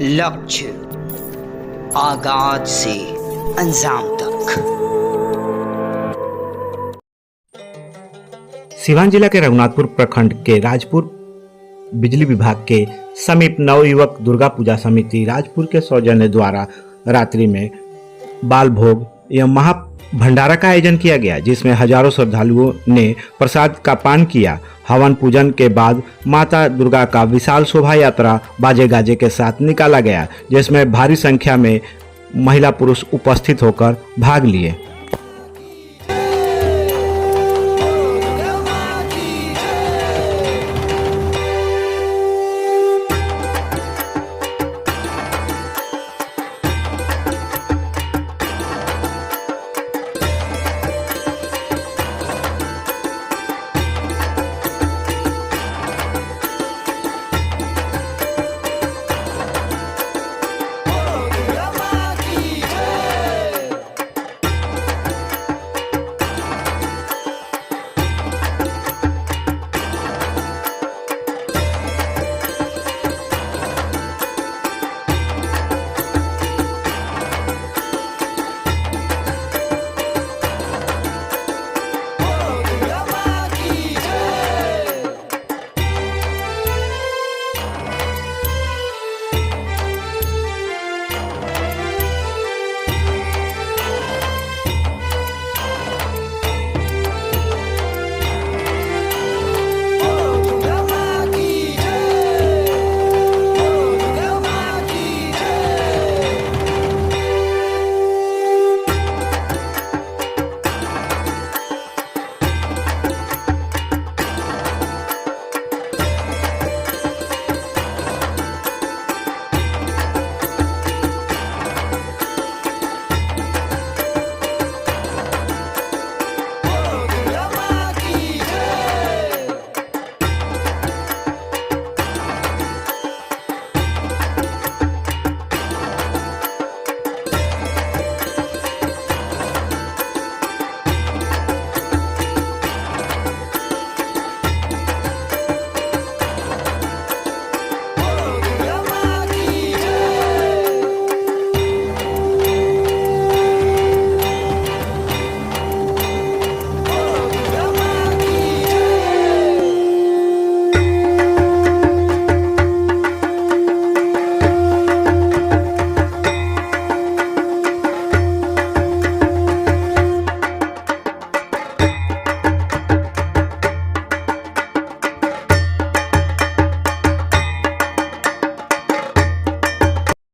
लक्ष्य आगाज से अंजाम तक। सिवान जिला के रघुनाथपुर प्रखंड के राजपुर बिजली विभाग के समीप नवयुवक दुर्गा पूजा समिति राजपुर के सौजन्य द्वारा रात्रि में बाल भोग एवं महा भंडारा का आयोजन किया गया, जिसमें हजारों श्रद्धालुओं ने प्रसाद का पान किया। हवन पूजन के बाद माता दुर्गा का विशाल शोभा यात्रा बाजे गाजे के साथ निकाला गया, जिसमें भारी संख्या में महिला पुरुष उपस्थित होकर भाग लिए।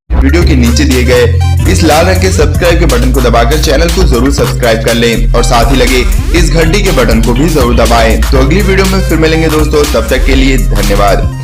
वीडियो के नीचे दिए गए इस लाल रंग के सब्सक्राइब के बटन को दबाकर चैनल को जरूर सब्सक्राइब कर लें और साथ ही लगे इस घंटी के बटन को भी जरूर दबाएं। तो अगली वीडियो में फिर मिलेंगे दोस्तों, तब तक के लिए धन्यवाद।